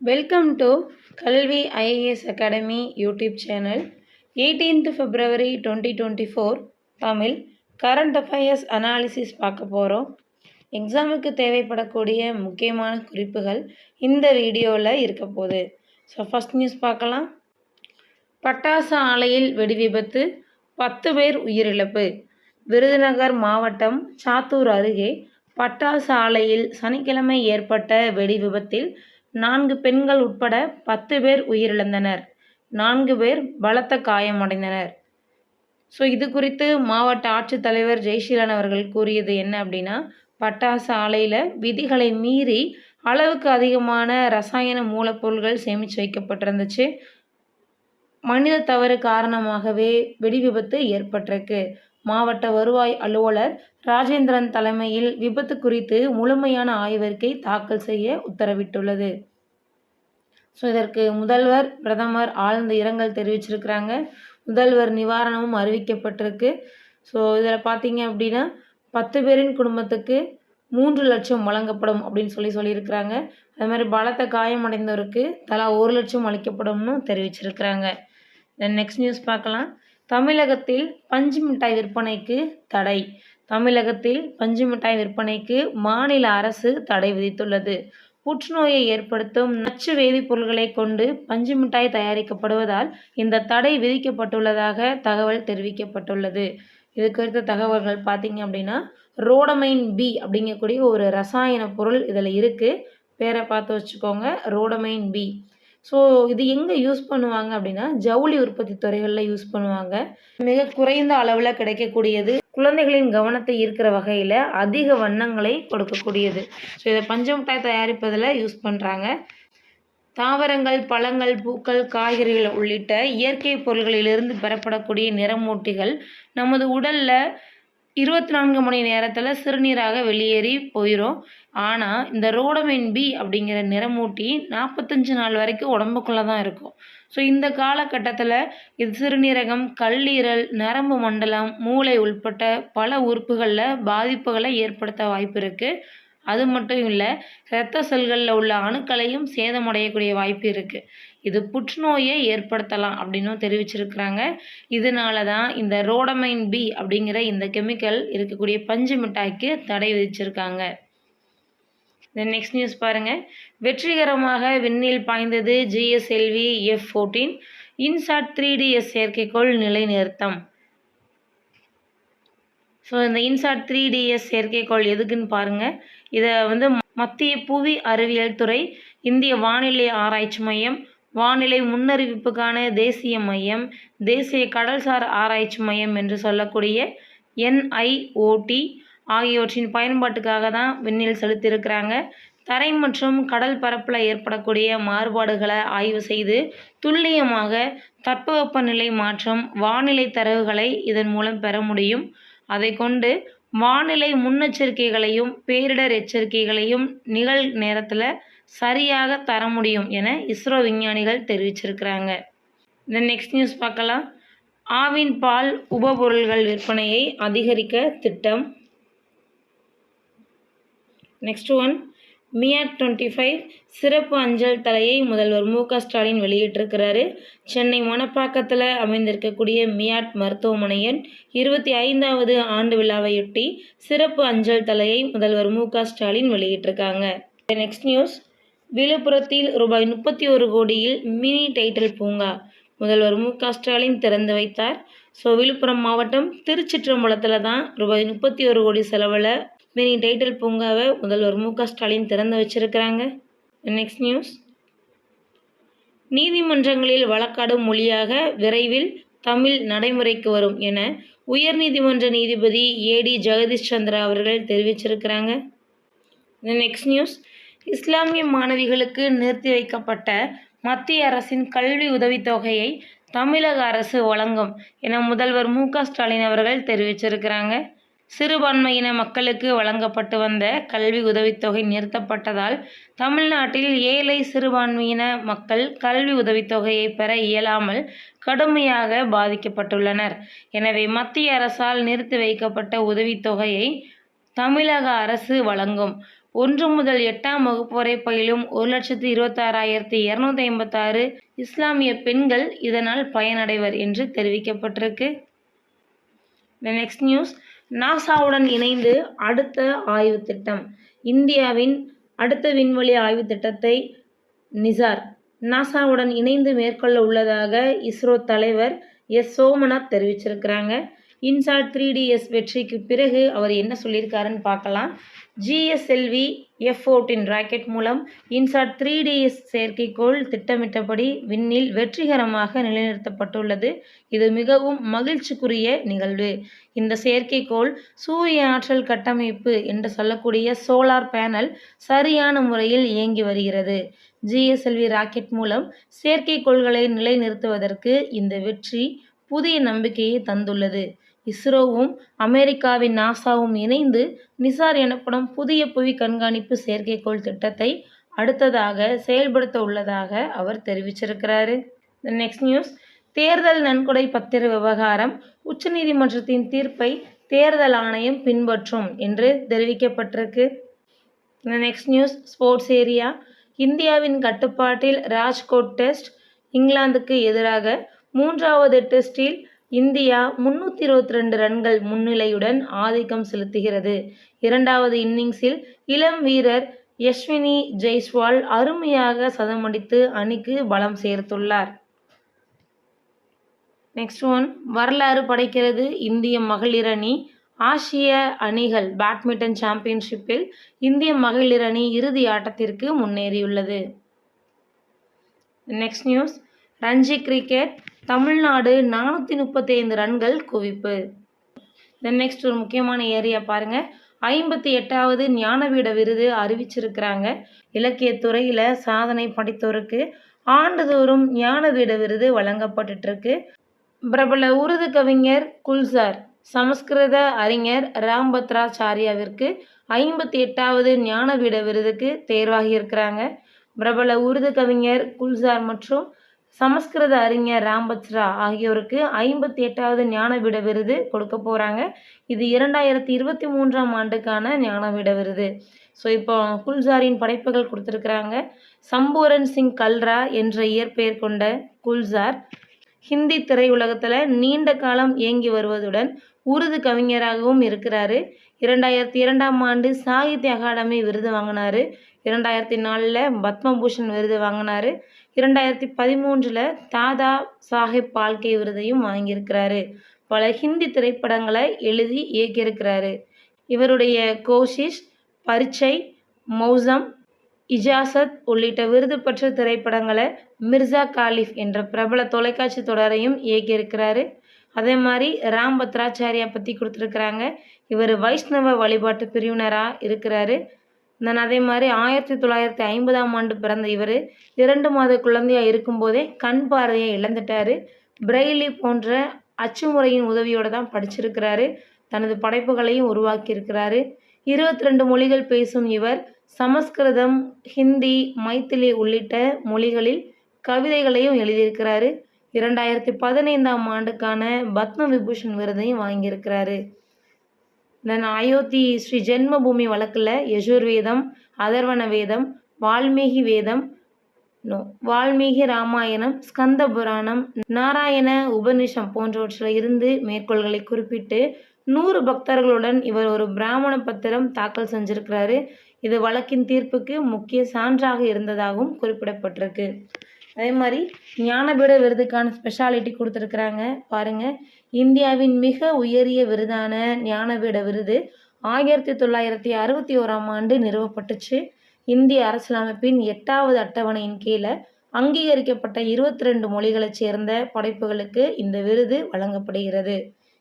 Welcome to Kalvi IAS Academy YouTube channel. 18th February 2024 Tamil current affairs analysis பார்க்க போகிறோம். எக்ஸாமுக்கு தேவைப்படக்கூடிய முக்கியமான குறிப்புகள் இந்த வீடியோவில் இருக்க போகுது. ஸோ ஃபஸ்ட் நியூஸ் பார்க்கலாம். பட்டாசு ஆலையில் வெடி விபத்து, 10 பேர் உயிரிழப்பு. விருதுநகர் மாவட்டம் சாத்தூர் அருகே பட்டாசு ஆலையில் சனிக்கிழமை ஏற்பட்ட வெடி விபத்தில் 4 பெண்கள் உட்பட 10 பேர் உயிரிழந்தனர். 4 பேர் பலத்த காயமடைந்தனர். ஸோ இது குறித்து மாவட்ட ஆட்சித்தலைவர் ஜெய்சீலன் அவர்கள் கூறியது என்ன அப்படின்னா, பட்டாசு ஆலையில் விதிகளை மீறி அளவுக்கு அதிகமான ரசாயன மூலப்பொருட்கள் சேமித்து வைக்கப்பட்டிருந்துச்சு. மனித தவறு காரணமாகவே வெடி விபத்து ஏற்பட்டிருக்கு. மாவட்ட வருவாய் அலுவலர் ராஜேந்திரன் தலைமையில் விபத்து குறித்து முழுமையான ஆய்வறிக்கை தாக்கல் செய்ய உத்தரவிட்டுள்ளது. ஸோ இதற்கு முதல்வர், பிரதமர் ஆழ்ந்த இரங்கல் தெரிவிச்சிருக்கிறாங்க. முதல்வர் நிவாரணமும் அறிவிக்கப்பட்டிருக்கு. ஸோ இதில் பார்த்தீங்க அப்படின்னா 10 பேரின் குடும்பத்துக்கு 3 லட்சம் வழங்கப்படும் அப்படின்னு சொல்லியிருக்கிறாங்க. அது மாதிரி பலத்த காயமடைந்தோருக்கு தலா 1 லட்சம் அளிக்கப்படும்னு தெரிவிச்சிருக்கிறாங்க. நெக்ஸ்ட் நியூஸ் பார்க்கலாம். தமிழகத்தில் பஞ்சு மிட்டாய் விற்பனைக்கு தடை. தமிழகத்தில் பஞ்சு மிட்டாய் விற்பனைக்கு மாநில அரசு தடை விதித்துள்ளது. புற்றுநோயை ஏற்படுத்தும் நச்சு வேதிப்பொருட்களை கொண்டு பஞ்சு மிட்டாய் தயாரிக்கப்படுவதால் இந்த தடை விதிக்கப்பட்டுள்ளதாக தகவல் தெரிவிக்கப்பட்டுள்ளது. இது குறித்த தகவல்கள் பார்த்தீங்க அப்படின்னா, ரோடமைன் பி அப்படிங்கக்கூடிய ஒரு ரசாயன பொருள் இதில் இருக்குது. பேரை பார்த்து வச்சுக்கோங்க, ரோடமைன் பி. ஸோ இது எங்கே யூஸ் பண்ணுவாங்க அப்படின்னா, ஜவுளி உற்பத்தி துறைகளில் யூஸ் பண்ணுவாங்க. மிக குறைந்த அளவில் கிடைக்கக்கூடியது. குழந்தைகளின் கவனத்தை ஈர்க்கிற வகையில் அதிக வண்ணங்களை கொடுக்கக்கூடியது. ஸோ இதை பஞ்சு மிட்டாய் தயாரிப்பதில் யூஸ் பண்ணுறாங்க. தாவரங்கள், பழங்கள், பூக்கள், காய்கறிகள் உள்ளிட்ட இயற்கை பொருள்களிலிருந்து பெறப்படக்கூடிய நிறமூட்டிகள் நமது உடலில் 24 மணி நேரத்தில் சிறுநீராக வெளியேறி போயிடும். ஆனால் இந்த ரோடமைன் பி அப்படிங்கிற நிறமூட்டி 45 நாள் வரைக்கும் உடம்புக்குள்ளே தான் இருக்கும். ஸோ இந்த காலகட்டத்தில் இது சிறுநீரகம், கல்லீரல், நரம்பு மண்டலம், மூளை உள்பட்ட பல உறுப்புகளில் பாதிப்புகளை ஏற்படுத்த வாய்ப்பு இருக்குது. அது மட்டும் இல்லை, இரத்த செல்களில் உள்ள அணுக்களையும் சேதமடையக்கூடிய வாய்ப்பு இருக்குது. இது புற்றுநோயை ஏற்படுத்தலாம் அப்படின்னும் தெரிவிச்சிருக்கிறாங்க. இதனால தான் இந்த ரோடமைன் பி அப்படிங்கிற இந்த கெமிக்கல் இருக்கக்கூடிய பஞ்சு மிட்டாய்க்கு தடை விதிச்சிருக்காங்க. நெக்ஸ்ட் நியூஸ் பாருங்கள். வெற்றிகரமாக விண்ணில் பாய்ந்தது GSLV F-14. இன்சாட் 3DS செயற்கைக்கோள் நிலைநிறுத்தம். ஸோ இந்த இன்சாட் 3DS செயற்கைக்கோள் எதுக்குன்னு பாருங்கள். இதை மத்திய புவி அறிவியல் துறை, இந்திய வானிலை ஆராய்ச்சி மையம், வானிலை முன்னறிவிப்புக்கான தேசிய மையம், தேசிய கடல்சார் ஆராய்ச்சி மையம் என்று சொல்லக்கூடிய NIOT ஆகியவற்றின் பயன்பாட்டுக்காக தான் விண்ணில் செலுத்தியிருக்கிறாங்க. தரை மற்றும் கடல் பரப்பில் ஏற்படக்கூடிய மாறுபாடுகளை ஆய்வு செய்து துல்லியமாக தட்பவெப்பநிலை மாற்றம், வானிலை தரவுகளை இதன் மூலம் பெற முடியும். அதை கொண்டு வானிலை முன்னெச்சரிக்கைகளையும் பேரிடர் எச்சரிக்கைகளையும் நிகழ் நேரத்தில் சரியாக தர முடியும் என இஸ்ரோ விஞ்ஞானிகள் தெரிவிச்சிருக்கிறாங்க. இந்த நெக்ஸ்ட் நியூஸ் பார்க்கலாம். ஆவின் பால் உபபொருள்கள் விற்பனையை அதிகரிக்க திட்டம். நெக்ஸ்ட் ஒன், மியாட் 25 சிறப்பு அஞ்சல் தலையை முதல்வர் MK ஸ்டாலின் வெளியிட்டிருக்கிறாரு. சென்னை மணப்பாக்கத்தில் அமைந்திருக்கக்கூடிய மியாட் மருத்துவமனையின் 25வது ஆண்டு விழாவையொட்டி சிறப்பு அஞ்சல் தலையை முதல்வர் MK ஸ்டாலின் வெளியிட்டிருக்காங்க. நெக்ஸ்ட் நியூஸ், விழுப்புரத்தில் ரூபாய் 31 கோடியில் மினி டைட்டில் பூங்கா முதல்வர் MK ஸ்டாலின் திறந்து வைத்தார். ஸோ விழுப்புரம் மாவட்டம் திருச்சிற்றம்பலத்தில் தான் ரூபாய் 31 கோடி செலவில் மினி டைட்டில் பூங்காவை முதல்வர் MK ஸ்டாலின் திறந்து வச்சிருக்கிறாங்க. நெக்ஸ்ட் நியூஸ், நீதிமன்றங்களில் வழக்காடும் மொழியாக விரைவில் தமிழ் நடைமுறைக்கு வரும் என உயர்நீதிமன்ற நீதிபதி AD ஜெகதீஷ் சந்திரா அவர்கள் தெரிவிச்சிருக்கிறாங்க. நெக்ஸ்ட் நியூஸ், இஸ்லாமிய மாணவிகளுக்கு நிறுத்தி வைக்கப்பட்ட மத்திய அரசின் கல்வி உதவித்தொகையை தமிழக அரசு வழங்கும் என முதல்வர் MK ஸ்டாலின் அவர்கள் தெரிவிச்சிருக்கிறாங்க. சிறுபான்மையின மக்களுக்கு வழங்கப்பட்டு வந்த கல்வி உதவித்தொகை நிறுத்தப்பட்டதால் தமிழ்நாட்டில் ஏழை சிறுபான்மையின மக்கள் கல்வி உதவித்தொகையை பெற இயலாமல் கடுமையாக பாதிக்கப்பட்டுள்ளனர். எனவே மத்திய அரசால் நிறுத்தி வைக்கப்பட்ட உதவித்தொகையை தமிழக அரசு வழங்கும். 1 முதல் 8ஆம் வகுப்பு வரை பயிலும் 1,26,256 இஸ்லாமிய பெண்கள் இதனால் பயனடைவர் என்று தெரிவிக்கப்பட்டிருக்கு. நெக்ஸ்ட் நியூஸ், நாசாவுடன் இணைந்து அடுத்த ஆய்வு திட்டம். இந்தியாவின் அடுத்த விண்வெளி ஆய்வு திட்டத்தை நிசார் நாசாவுடன் இணைந்து மேற்கொள்ள உள்ளதாக இஸ்ரோ தலைவர் எஸ். சோமநாத் தெரிவிச்சிருக்கிறாங்க. இன்சாட் 3DS வெற்றிக்கு பிறகு அவர் என்ன சொல்லியிருக்காருன்னு பார்க்கலாம். GSLV F-14 ராக்கெட் மூலம் இன்சாட் 3DS செயற்கைக்கோள் திட்டமிட்டபடி விண்ணில் வெற்றிகரமாக நிலைநிறுத்தப்பட்டுள்ளது. இது மிகவும் மகிழ்ச்சிக்குரிய நிகழ்வு. இந்த செயற்கைக்கோள் சூரிய ஆற்றல் கட்டமைப்பு என்று சொல்லக்கூடிய சோலார் பேனல் சரியான முறையில் இயங்கி வருகிறது. GSLV ராக்கெட் மூலம் செயற்கைக்கோள்களை நிலைநிறுத்துவதற்கு இந்த வெற்றி புதிய நம்பிக்கையை தந்துள்ளது. இஸ்ரோவும் அமெரிக்காவின் நாசாவும் இணைந்து நிசார் எனப்படும் புதிய புவி கண்காணிப்பு செயற்கைக்கோள் திட்டத்தை அடுத்ததாக செயல்படுத்த உள்ளதாக அவர் தெரிவிச்சிருக்கிறாரு. நெக்ஸ்ட் நியூஸ், தேர்தல் நன்கொடை பத்திர விவகாரம். உச்சநீதிமன்றத்தின் தீர்ப்பை தேர்தல் ஆணையம் பின்பற்றும் என்று தெரிவிக்கப்பட்டிருக்கு. Next news, sports area. இந்தியாவின் கட்டுப்பாட்டில் ராஜ்கோட் டெஸ்ட். இங்கிலாந்துக்கு எதிராக 3வது டெஸ்டில் இந்தியா 322 ரன்கள் முன்னிலையுடன் ஆதிக்கம் செலுத்துகிறது. 2வது இன்னிங்ஸில் இளம் வீரர் யஷ்வினி ஜெய்ஸ்வால் அருமையாக சதமடித்து அணிக்கு பலம் சேர்த்துள்ளார். நெக்ஸ்ட் ஒன், வரலாறு படைக்கிறது இந்திய மகளிர் அணி. ஆசிய அணிகள் பேட்மிண்டன் சாம்பியன்ஷிப்பில் இந்திய மகளிர் அணி இறுதி ஆட்டத்திற்கு முன்னேறியுள்ளது. Next news, Ranji cricket. Tamil Nadu 435 ரன்கள் குவிப்பு. நெக்ஸ்ட் ஒரு முக்கியமான ஏரியா பாருங்க. 58வது ஞானபீட விருது அறிவிச்சிருக்கிறாங்க. இலக்கியத்துறையில் சாதனை படைத்தோருக்கு ஆண்டுதோறும் ஞானபீட விருது வழங்கப்பட்டு இருக்கு. பிரபல உருது கவிஞர் குல்சார், சமஸ்கிருத அறிஞர் ராம்பத்ராச்சாரியாவிற்கு 58வது ஞானபீட விருதுக்கு தேர்வாகி இருக்கிறாங்க. பிரபல உருது கவிஞர் குல்சார் மற்றும் சமஸ்கிருத அறிஞர் ராம்பத்ரா ஆகியோருக்கு 58வது ஞானபீட விருது கொடுக்க போகிறாங்க. இது 2023ஆம் ஆண்டுக்கான ஞானபீட விருது. ஸோ இப்போ குல்சாரின் படைப்புகள் கொடுத்துருக்குறாங்க. சம்பூரன் சிங் கல்ரா என்ற இயற்பெயர் கொண்ட குல்சார் ஹிந்தி திரையுலகத்தில் நீண்ட காலம் இயங்கி வருவதுடன் உருது கவிஞராகவும் இருக்கிறாரு. 2002ஆம் ஆண்டு சாகித்ய அகாடமி விருது வாங்கினார். 2004 பத்மபூஷன் விருது வாங்கினார். 2013 தாதா சாஹேப் பால்கே விருதையும் வாங்கியிருக்கிறாரு. பல ஹிந்தி திரைப்படங்களை எழுதி இயக்கியிருக்கிறாரு. இவருடைய கோஷிஷ், பரிச்சை, மௌசம், இஜாசத் உள்ளிட்ட விருது பெற்ற திரைப்படங்களை மிர்சா காலிஃப் என்ற பிரபல தொலைக்காட்சி தொடரையும் இயக்கியிருக்கிறாரு. அதே மாதிரி ராம்பத்ராச்சாரியா பற்றி கொடுத்துருக்குறாங்க. இவர் வைஷ்ணவ வழிபாட்டு பிரிவினராக இருக்கிறாரு. அதே மாதிரி 1950ஆம் ஆண்டு பிறந்த இவர் 2 மாத குழந்தையாக இருக்கும்போதே கண் பார்வையை இழந்துட்டார். பிரெய்லி போன்ற அச்சு முறையின் உதவியோடு தான் படிச்சிருக்கிறாரு. தனது படைப்புகளையும் உருவாக்கியிருக்கிறாரு. 22 மொழிகள் பேசும் இவர் சமஸ்கிருதம், ஹிந்தி, மைத்திலி உள்ளிட்ட மொழிகளில் கவிதைகளையும் எழுதியிருக்கிறாரு. 2015ஆம் ஆண்டுக்கான பத்ம விபூஷன் விருதையும் வாங்கியிருக்கிறாரு. அயோத்தி ஸ்ரீ ஜென்மபூமி வழக்கில் யஜுர்வேதம், அதர்வண வேதம், வால்மீகி ராமாயணம், ஸ்கந்த புராணம், நாராயண உபநிஷம் போன்றவற்றில் இருந்து மேற்கோள்களை குறிப்பிட்டு 100 பக்தர்களுடன் இவர் ஒரு பிராமண பத்திரம் தாக்கல் செஞ்சிருக்கிறாரு. இது வழக்கின் தீர்ப்புக்கு முக்கிய சான்றாக இருந்ததாகவும் குறிப்பிடப்பட்டிருக்கு. அதே மாதிரி ஞானபீட விருதுக்கான ஸ்பெஷாலிட்டி கொடுத்துருக்குறாங்க பாருங்கள். இந்தியாவின் மிக உயரிய விருதான ஞானபீட விருது 1961ஆம் ஆண்டு நிறுவப்பட்டுச்சு. இந்திய அரசியலமைப்பின் 8வது அட்டவணையின் கீழே அங்கீகரிக்கப்பட்ட 22 மொழிகளைச் சேர்ந்த படைப்புகளுக்கு இந்த விருது வழங்கப்படுகிறது.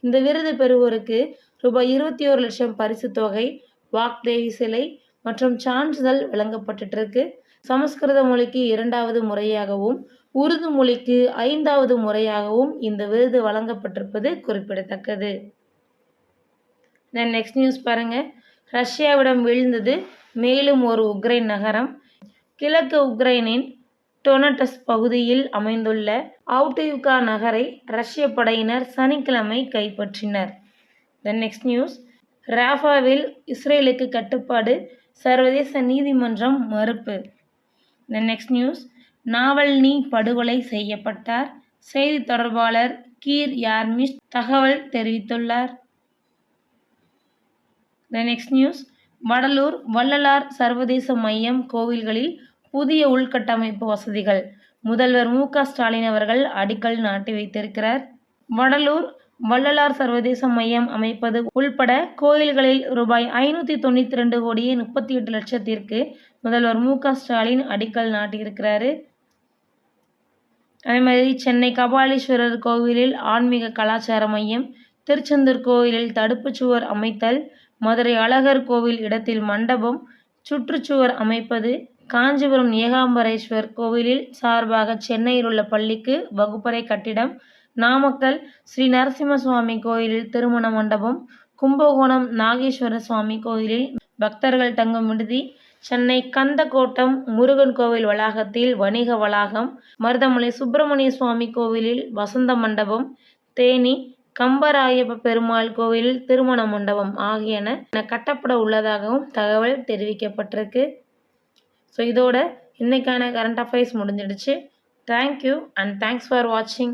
இந்த விருது பெறுவோருக்கு ரூபாய் 21 லட்சம் பரிசு தொகை, வாக்தேவி சிலை மற்றும் சான்றிதழ் வழங்கப்பட்டுருக்கு. சமஸ்கிருத மொழிக்கு 2வது முறையாகவும் உருது மொழிக்கு 5வது முறையாகவும் இந்த விருது வழங்கப்பட்டிருப்பது குறிப்பிடத்தக்கது. நெக்ஸ்ட் நியூஸ் பாருங்க. ரஷ்யாவிடம் வீழ்ந்தது மேலும் ஒரு உக்ரைன் நகரம். கிழக்கு உக்ரைனின் டொனட்ஸ் பகுதியில் அமைந்துள்ள அவுடிவ்கா நகரை ரஷ்ய படையினர் சனிக்கிழமை கைப்பற்றினர். நெக்ஸ்ட் நியூஸ், ராஃபாவில் இஸ்ரேலுக்கு கட்டுப்பாடு, சர்வதேச நீதிமன்றம் மறுப்பு. Next news. நாவல்னி படுகொலை செய்யப்பட்டார். செய்தி தொடர்பாளர் கீர் யார்மிஷ் தகவல் தெரிவித்துள்ளார். Next news. வடலூர் வள்ளலார் சர்வதேச மையம் கோவில்களில் புதிய உள்கட்டமைப்பு வசதிகள் முதல்வர் மு.க. ஸ்டாலின் அவர்கள் அடிக்கல் நாட்டி வைத்திருக்கிறார். வடலூர் வள்ளலார் சர்வதேச மையம் அமைப்பது உள்பட கோயில்களில் ரூபாய் 592 கோடியே 38 லட்சத்திற்கு முதல்வர் மு.க. ஸ்டாலின் அடிக்கல் நாட்டியிருக்கிறாரு. அதே மாதிரி சென்னை கபாலீஸ்வரர் கோவிலில் ஆன்மீக கலாச்சார மையம், திருச்செந்தூர் கோவிலில் தடுப்புச்சுவர் அமைத்தல், மதுரை அழகர் கோவில் இடத்தில் மண்டபம், சுற்றுச்சுவர் அமைப்பது, காஞ்சிபுரம் ஏகாம்பரேஸ்வர் கோவிலில் சார்பாக சென்னையில் உள்ள பள்ளிக்கு வகுப்பறை கட்டிடம், நாமக்கல் ஸ்ரீ நரசிம்ம சுவாமி கோயிலில் திருமண மண்டபம், கும்பகோணம் நாகேஸ்வர சுவாமி கோயிலில் பக்தர்கள் தங்கும் விடுதி, சென்னை கந்தக்கோட்டம் முருகன் கோவில் வளாகத்தில் வணிக வளாகம், மருதமலை சுப்பிரமணிய சுவாமி கோவிலில் வசந்த மண்டபம், தேனி கம்பராயப்ப பெருமாள் கோவிலில் திருமண மண்டபம் ஆகியன கட்டப்பட உள்ளதாகவும் தகவல் தெரிவிக்கப்பட்டிருக்கு. ஸோ இதோட இன்னைக்கான கரண்ட் அஃபேர்ஸ் முடிஞ்சிடுச்சு. தேங்க்யூ அண்ட் தேங்க்ஸ் ஃபார் வாட்சிங்.